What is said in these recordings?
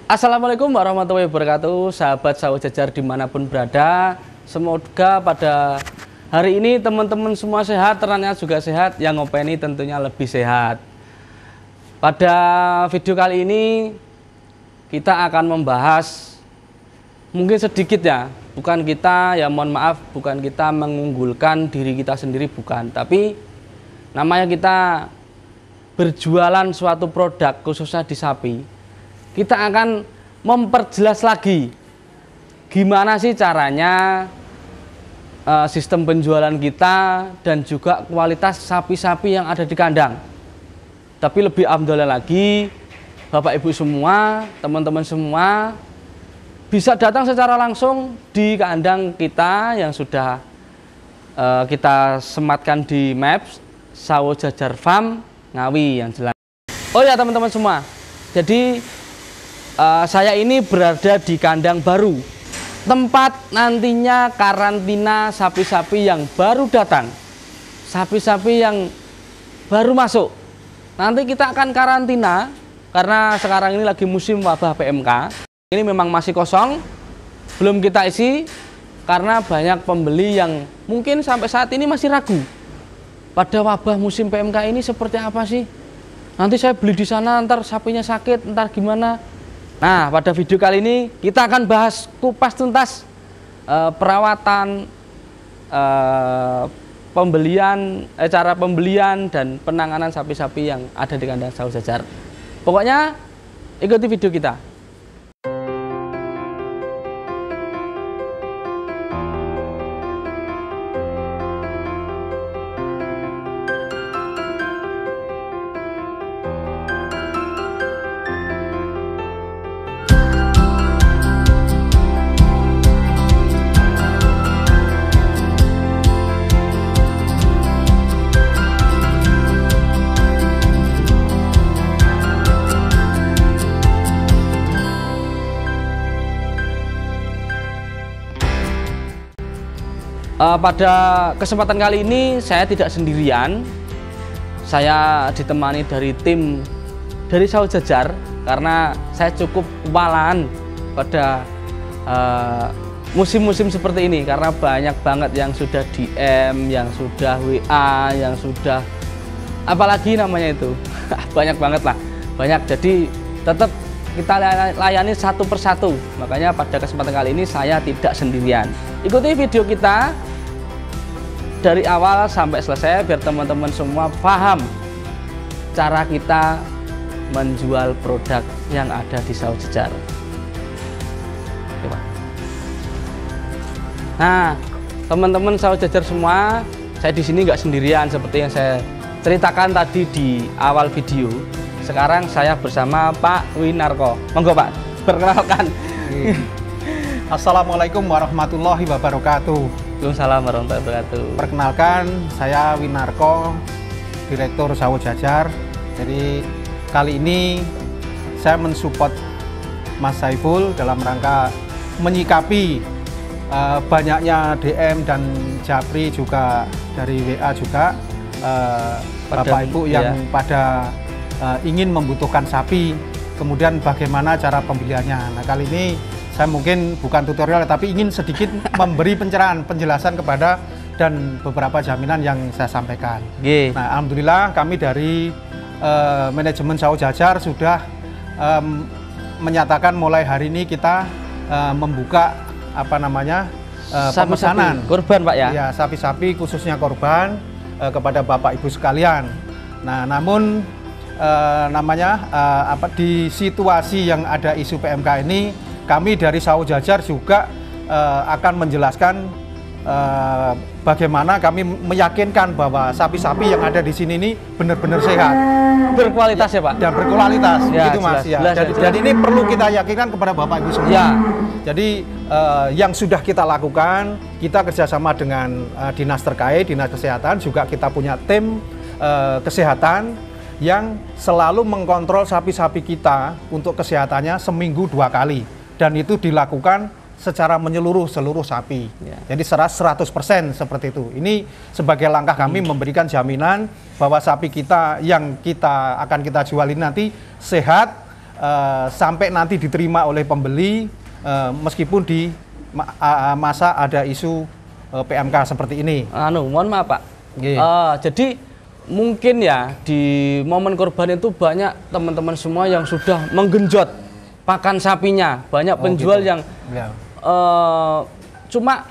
Assalamualaikum warahmatullahi wabarakatuh, sahabat sawah jajar dimanapun berada. Semoga pada hari ini teman-teman semua sehat, ternak juga sehat, yang ngopeni tentunya lebih sehat. Pada video kali ini kita akan membahas mungkin sedikit ya, bukan kita ya mohon maaf, bukan kita mengunggulkan diri kita sendiri, bukan, tapi namanya kita berjualan suatu produk khususnya di sapi. Kita akan memperjelas lagi gimana sih caranya sistem penjualan kita dan juga kualitas sapi-sapi yang ada di kandang. Tapi lebih afdol lagi, Bapak Ibu semua, teman-teman semua bisa datang secara langsung di kandang kita yang sudah kita sematkan di Maps Sawah Jajar Farm Ngawi yang jelas. Oh ya teman-teman semua, jadi saya ini berada di kandang baru, tempat nantinya karantina sapi-sapi yang baru datang, sapi-sapi yang baru masuk. Nanti kita akan karantina karena sekarang ini lagi musim wabah PMK. Ini memang masih kosong, belum kita isi karena banyak pembeli yang mungkin sampai saat ini masih ragu. Pada wabah musim PMK ini seperti apa sih? Nanti saya beli di sana, ntar sapinya sakit, ntar gimana? Nah, pada video kali ini kita akan bahas kupas tuntas perawatan, cara pembelian dan penanganan sapi-sapi yang ada di kandang sawah jajar. Pokoknya ikuti video kita. Pada kesempatan kali ini saya tidak sendirian, saya ditemani dari tim dari sawah jajar karena saya cukup kewalahan pada musim-musim seperti ini karena banyak banget yang sudah DM, yang sudah WA, yang sudah apalagi namanya itu banyak banget lah, banyak. Jadi tetap kita layani satu persatu, makanya pada kesempatan kali ini saya tidak sendirian. Ikuti video kita dari awal sampai selesai biar teman-teman semua paham cara kita menjual produk yang ada di sawah jajar. Nah, teman-teman sawah jajar semua, saya di sini nggak sendirian seperti yang saya ceritakan tadi di awal video. Sekarang saya bersama Pak Winarko. Monggo Pak, perkenalkan. Assalamualaikum warahmatullahi wabarakatuh. Waalaikumsalam warahmatullahi wabarakatuh. Perkenalkan, saya Winarko, Direktur Sawah Jajar. Jadi kali ini saya mensupport Mas Saiful dalam rangka menyikapi banyaknya DM dan Japri juga dari WA juga Bapak Ibu yang pada ingin membutuhkan sapi, kemudian bagaimana cara pembeliannya. Nah kali ini saya mungkin bukan tutorial tapi ingin sedikit memberi pencerahan, penjelasan kepada dan beberapa jaminan yang saya sampaikan. Nah, alhamdulillah kami dari manajemen sawah jajar sudah menyatakan mulai hari ini kita membuka pemesanan korban Pak ya. Ya, sapi-sapi khususnya korban kepada Bapak Ibu sekalian. Nah, namun di situasi yang ada isu PMK ini, kami dari sawah jajar juga akan menjelaskan bagaimana kami meyakinkan bahwa sapi-sapi yang ada di sini ini benar-benar sehat, berkualitas ya Pak, dan berkualitas ya, gitu Mas. Jelas. Dan ini perlu kita yakinkan kepada Bapak Ibu semua. Ya. Jadi yang sudah kita lakukan, kita kerjasama dengan dinas terkait, dinas kesehatan, juga kita punya tim kesehatan yang selalu mengkontrol sapi-sapi kita untuk kesehatannya seminggu 2 kali. Dan itu dilakukan secara menyeluruh seluruh sapi. Jadi 100% seperti itu. Ini sebagai langkah kami memberikan jaminan bahwa sapi kita yang akan kita jual ini nanti sehat, sampai nanti diterima oleh pembeli, meskipun di masa ada isu PMK seperti ini. Mohon maaf Pak. Jadi mungkin ya di momen kurban itu banyak teman-teman semua yang sudah menggenjot pakan sapinya. Banyak penjual gitu. Yang cuma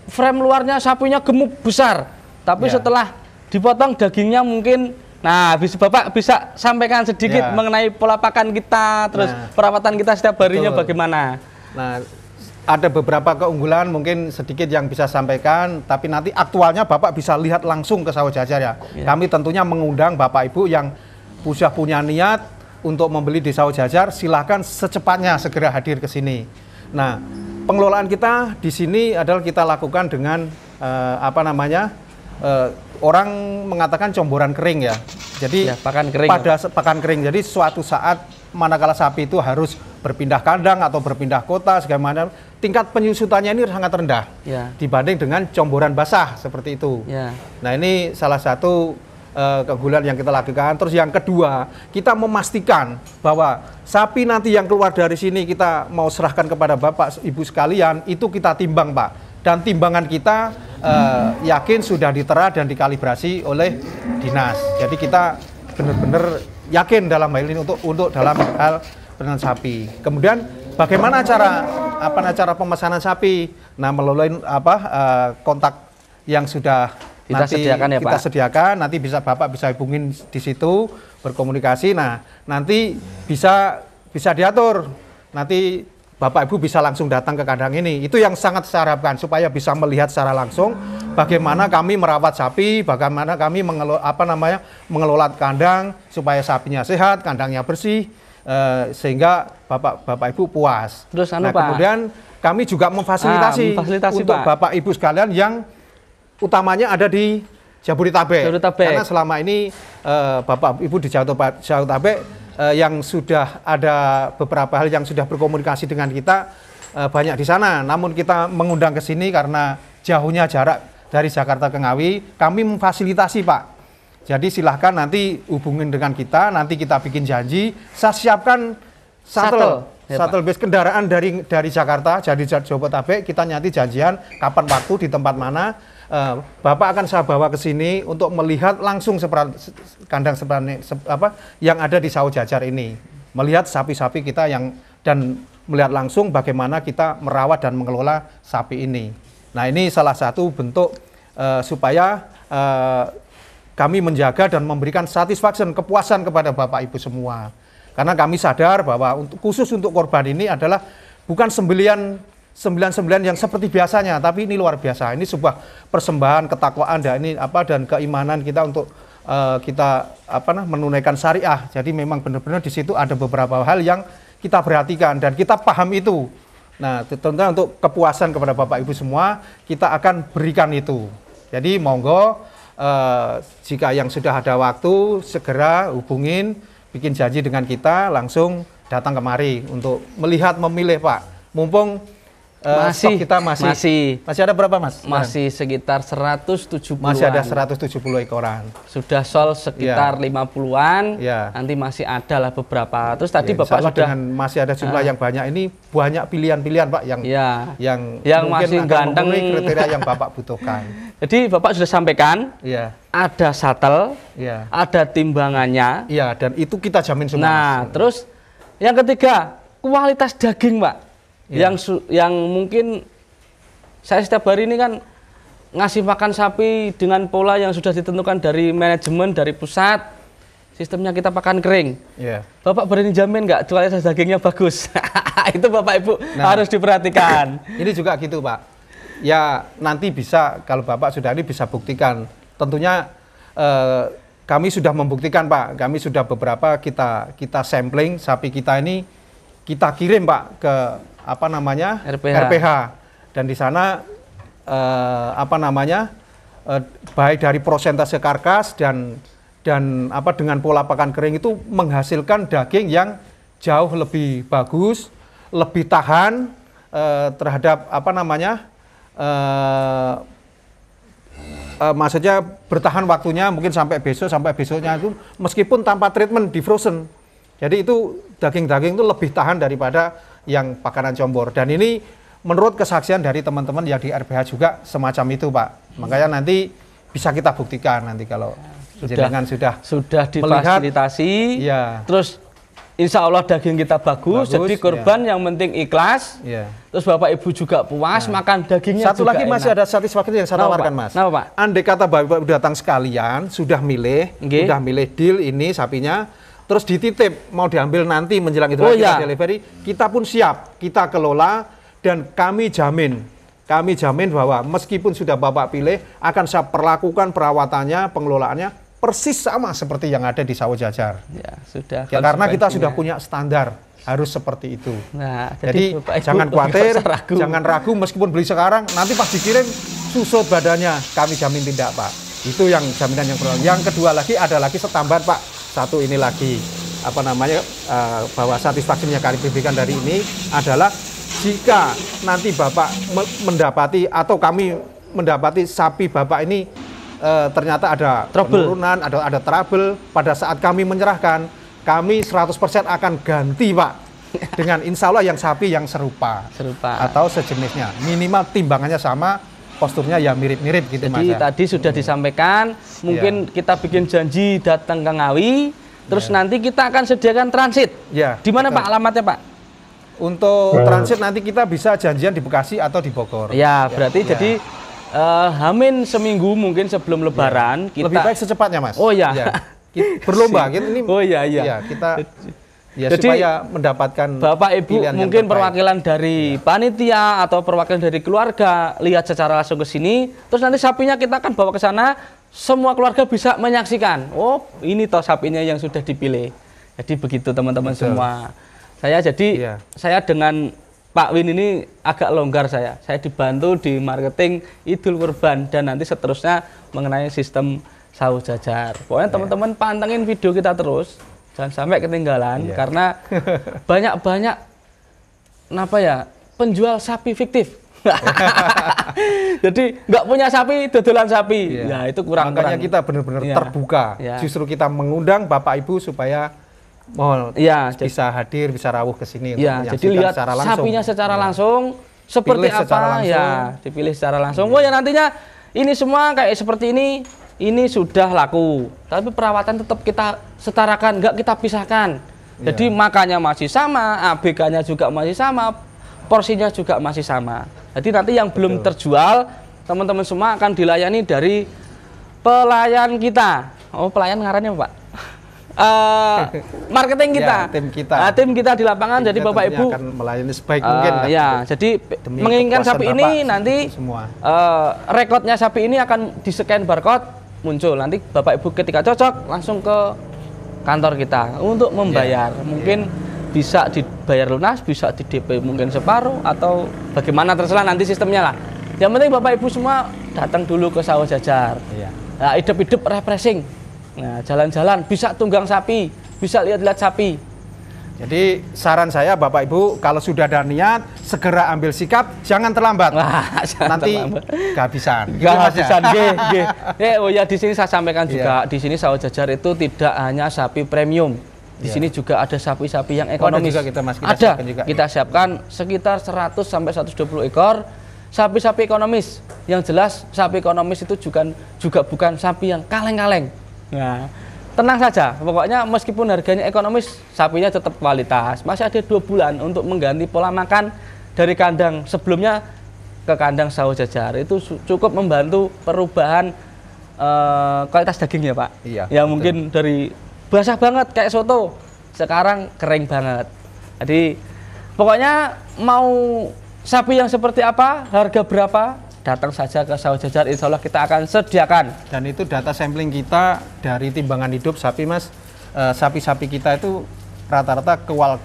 frame luarnya sapinya gemuk besar, tapi setelah dipotong dagingnya mungkin. Nah, Bapak bisa sampaikan sedikit mengenai pola pakan kita, terus perawatan kita setiap harinya bagaimana? Nah, ada beberapa keunggulan mungkin sedikit yang bisa sampaikan, tapi nanti aktualnya Bapak bisa lihat langsung ke Sawah Jajar ya. Kami tentunya mengundang Bapak Ibu yang sudah punya niat untuk membeli di Sawah Jajar, silahkan secepatnya segera hadir ke sini. Nah, pengelolaan kita di sini adalah kita lakukan dengan orang mengatakan comboran kering ya. Jadi pakan kering. Pakan kering. Jadi suatu saat manakala sapi itu harus berpindah kandang atau berpindah kota segala macam, tingkat penyusutannya ini sangat rendah dibanding dengan comboran basah seperti itu. Nah, ini salah satu keunggulan yang kita lakukan. Terus yang kedua, kita memastikan bahwa sapi nanti yang keluar dari sini kita mau serahkan kepada Bapak Ibu sekalian, itu kita timbang Pak. Dan timbangan kita yakin sudah ditera dan dikalibrasi oleh dinas. Jadi kita benar-benar yakin dalam hal ini untuk dalam hal pemesanan sapi. Kemudian bagaimana cara pemesanan sapi? Nah, melalui kontak yang sudah kita sediakan, nanti Bapak bisa hubungin di situ, berkomunikasi. Nah, nanti bisa diatur. Nanti Bapak Ibu bisa langsung datang ke kandang ini. Itu yang sangat saya harapkan supaya bisa melihat secara langsung bagaimana kami merawat sapi, bagaimana kami mengelola kandang supaya sapinya sehat, kandangnya bersih, sehingga Bapak Ibu puas. Terus kemudian kami juga memfasilitasi untuk Bapak Ibu sekalian yang utamanya ada di Jabodetabek. Karena selama ini Bapak Ibu di Jabodetabek yang sudah ada beberapa hal yang sudah berkomunikasi dengan kita banyak di sana. Namun kita mengundang ke sini karena jauhnya jarak dari Jakarta ke Ngawi, kami memfasilitasi Pak. Jadi silahkan nanti hubungin dengan kita, nanti kita bikin janji, saya siapkan shuttle bus kendaraan dari Jakarta, jadi Jabodetabek, kita nanti janjian kapan waktu di tempat mana. Bapak akan saya bawa ke sini untuk melihat langsung kandang yang ada di Sawah Jajar ini, melihat sapi-sapi kita dan melihat langsung bagaimana kita merawat dan mengelola sapi ini. Nah, ini salah satu bentuk supaya kami menjaga dan memberikan satisfaction, kepuasan kepada Bapak Ibu semua. Karena kami sadar bahwa khusus untuk korban ini adalah bukan sembelian yang seperti biasanya, tapi ini luar biasa. Ini sebuah persembahan ketakwaan dan keimanan kita untuk kita menunaikan syariah. Jadi memang benar-benar di situ ada beberapa hal yang kita perhatikan dan kita paham itu. Nah, tentunya untuk kepuasan kepada Bapak Ibu semua, kita akan berikan itu. Jadi monggo jika yang sudah ada waktu segera hubungin, bikin janji dengan kita, langsung datang kemari untuk melihat, memilih Pak. Mumpung stok kita masih ada berapa Mas? Masih sekitar 170-an. Masih ada 170 ekoran. Sudah sol sekitar 50-an. Nanti masih ada lah beberapa. Terus tadi Bapak sudah dengan masih ada jumlah yang banyak ini, banyak pilihan-pilihan Pak yang masih ganteng kriteria yang Bapak butuhkan. Jadi Bapak sudah sampaikan ada shuttle, ada timbangannya. Dan itu kita jamin semua. Nah, terus yang ketiga, kualitas daging Pak. Yang mungkin saya setiap hari ini kan ngasih makan sapi dengan pola yang sudah ditentukan dari manajemen, dari pusat. Sistemnya kita pakan kering. Bapak berani jamin nggak kualitas dagingnya bagus? Itu Bapak Ibu harus diperhatikan. Ini juga gitu Pak. Ya nanti bisa, kalau Bapak sudah ini bisa buktikan. Tentunya kami sudah membuktikan Pak. Kami sudah beberapa kita sampling sapi kita ini, kita kirim Pak ke RPH. Dan di sana baik dari prosentase karkas dan dengan pola pakan kering itu menghasilkan daging yang jauh lebih bagus, lebih tahan terhadap maksudnya bertahan waktunya mungkin sampai besoknya itu meskipun tanpa treatment di frozen. Jadi itu daging-daging itu lebih tahan daripada yang pakanan combor. Dan ini menurut kesaksian dari teman-teman yang di RPH juga semacam itu, Pak. Makanya nanti bisa kita buktikan nanti kalau jenengan sudah difasilitasi, ya. Terus insya Allah daging kita bagus, jadi korban yang penting ikhlas. Terus Bapak Ibu juga puas makan dagingnya. Satu juga lagi masih enak. ada satisfaksi yang saya tawarkan, Mas. Kenapa, Pak? Andai kata Bapak Ibu datang sekalian, sudah milih deal ini sapinya, terus dititip mau diambil nanti menjelang itu kita delivery, kita pun siap, kita kelola dan kami jamin bahwa meskipun sudah Bapak pilih akan saya perlakukan perawatannya, pengelolaannya persis sama seperti yang ada di Sawo Jajar. Ya, sudah. Ya, karena kita sudah punya standar harus seperti itu. Nah, jadi jangan khawatir, jangan ragu meskipun beli sekarang nanti pas dikirim susut badannya, kami jamin tidak, Pak. Itu yang jaminan yang pertama. Yang kedua lagi ada lagi setambahan, Pak. Satu ini lagi apa namanya bahwa satisfaksinya kami berikan dari ini adalah jika nanti Bapak mendapati atau kami mendapati sapi Bapak ini ternyata ada penurunan, ada trouble, pada saat kami menyerahkan, kami 100% akan ganti, Pak, dengan insya Allah yang sapi yang serupa atau sejenisnya, minimal timbangannya sama, posturnya ya mirip-mirip gitu. Jadi tadi sudah disampaikan, mungkin kita bikin janji datang ke Ngawi, terus nanti kita akan sediakan transit. Di mana Pak alamatnya, Pak? Untuk transit nanti kita bisa janjian di Bekasi atau di Bogor. Berarti jadi Hamin seminggu mungkin sebelum Lebaran kita lebih baik secepatnya, Mas. Berlomba ini. Kita jadi, supaya mendapatkan Bapak Ibu mungkin perwakilan dari panitia atau perwakilan dari keluarga lihat secara langsung ke sini, terus nanti sapinya kita akan bawa ke sana, semua keluarga bisa menyaksikan. Oh, ini toh sapinya yang sudah dipilih. Jadi begitu teman-teman semua. Saya dengan Pak Win ini agak longgar saya dibantu di marketing Idul Kurban dan nanti seterusnya mengenai sistem Sawo Jajar. Pokoknya teman-teman pantengin video kita terus. Jangan sampai ketinggalan karena banyak penjual sapi fiktif. Jadi nggak punya sapi, dodolan sapi. Ya itu kurang. Makanya kita benar-benar terbuka. Justru kita mengundang Bapak Ibu supaya bisa hadir, bisa rawuh ke sini. Jadi lihat secara langsung. Sapinya secara langsung seperti apa dipilih secara langsung. Oh ya nantinya ini semua kayak seperti ini sudah laku, tapi perawatan tetap kita setarakan, nggak kita pisahkan. Jadi makannya masih sama, ABK-nya juga masih sama, porsinya juga masih sama. Jadi nanti yang belum terjual, teman-teman semua akan dilayani dari pelayan kita. Oh, pelayan ngarannya Pak? Marketing kita, tim kita di lapangan. Jadi Bapak Ibu akan melayani sebaik mungkin. Jadi menginginkan sapi ini nanti rekodnya sapi ini akan di-scan barcode. Muncul nanti Bapak Ibu ketika cocok langsung ke kantor kita untuk membayar. Mungkin bisa dibayar lunas, bisa di DP mungkin separuh atau bagaimana terserah nanti sistemnya lah. Yang penting Bapak Ibu semua datang dulu ke Sawo Jajar. Nah, hidup-hidup refreshing. Nah, jalan-jalan bisa tunggang sapi, bisa lihat-lihat sapi. Jadi saran saya Bapak Ibu kalau sudah ada niat segera ambil sikap, jangan terlambat. Nanti kehabisan. Kehabisan. Oh ya di sini saya sampaikan juga di sini Sawo Jajar itu tidak hanya sapi premium. Di sini juga ada sapi-sapi yang ekonomis. Kita siapkan sekitar 100 sampai 120 ekor sapi-sapi ekonomis. Yang jelas sapi ekonomis itu juga bukan sapi yang kaleng-kaleng. Nah, tenang saja, pokoknya meskipun harganya ekonomis, sapinya tetap kualitas. Masih ada 2 bulan untuk mengganti pola makan dari kandang sebelumnya ke kandang Sawo Jajar. Itu cukup membantu perubahan kualitas dagingnya, Pak. Mungkin dari basah banget kayak soto, sekarang kering banget. Jadi pokoknya mau sapi yang seperti apa, harga berapa, datang saja ke Sawo Jajar, insya Allah kita akan sediakan. Dan itu data sampling kita dari timbangan hidup sapi, Mas. Sapi-sapi kita itu rata-rata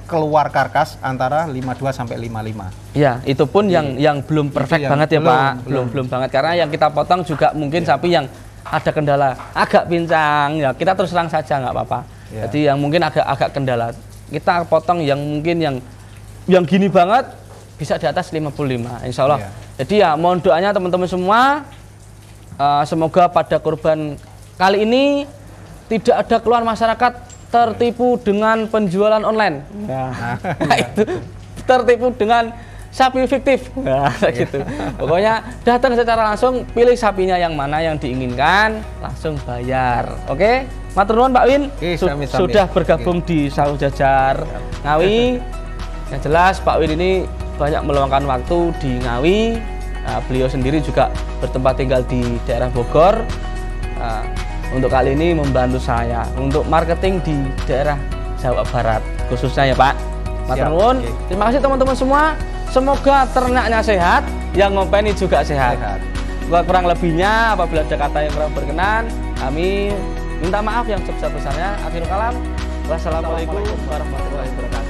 keluar karkas antara 52 sampai 55. Ya, itu pun yang belum perfect banget ya, Pak. Belum banget karena yang kita potong juga mungkin sapi yang ada kendala, agak pincang. Ya, kita terus terang saja nggak apa-apa. Jadi yang mungkin agak kendala, kita potong yang mungkin yang gini banget bisa di atas 55, insya Allah. Jadi ya mohon doanya teman-teman semua, semoga pada kurban kali ini tidak ada keluhan masyarakat tertipu dengan penjualan online. Nah, itu tertipu dengan sapi fiktif. Nah, gitu. Pokoknya datang secara langsung, pilih sapinya yang mana yang diinginkan, langsung bayar. Oke? Matur nuwun Pak Win. Sami-sami. Sudah bergabung di Sawah Jajar Ngawi. Yang jelas Pak Win ini banyak meluangkan waktu di Ngawi. Beliau sendiri juga bertempat tinggal di daerah Bogor. Untuk kali ini membantu saya untuk marketing di daerah Jawa Barat khususnya ya Pak. Matur nuwun. Terima kasih teman-teman semua. Semoga ternaknya sehat, yang ngopeni juga sehat. Kurang lebihnya apabila ada kata yang kurang berkenan, kami minta maaf yang sebesar-besarnya. Akhirul kalam. Wassalamualaikum warahmatullahi wabarakatuh.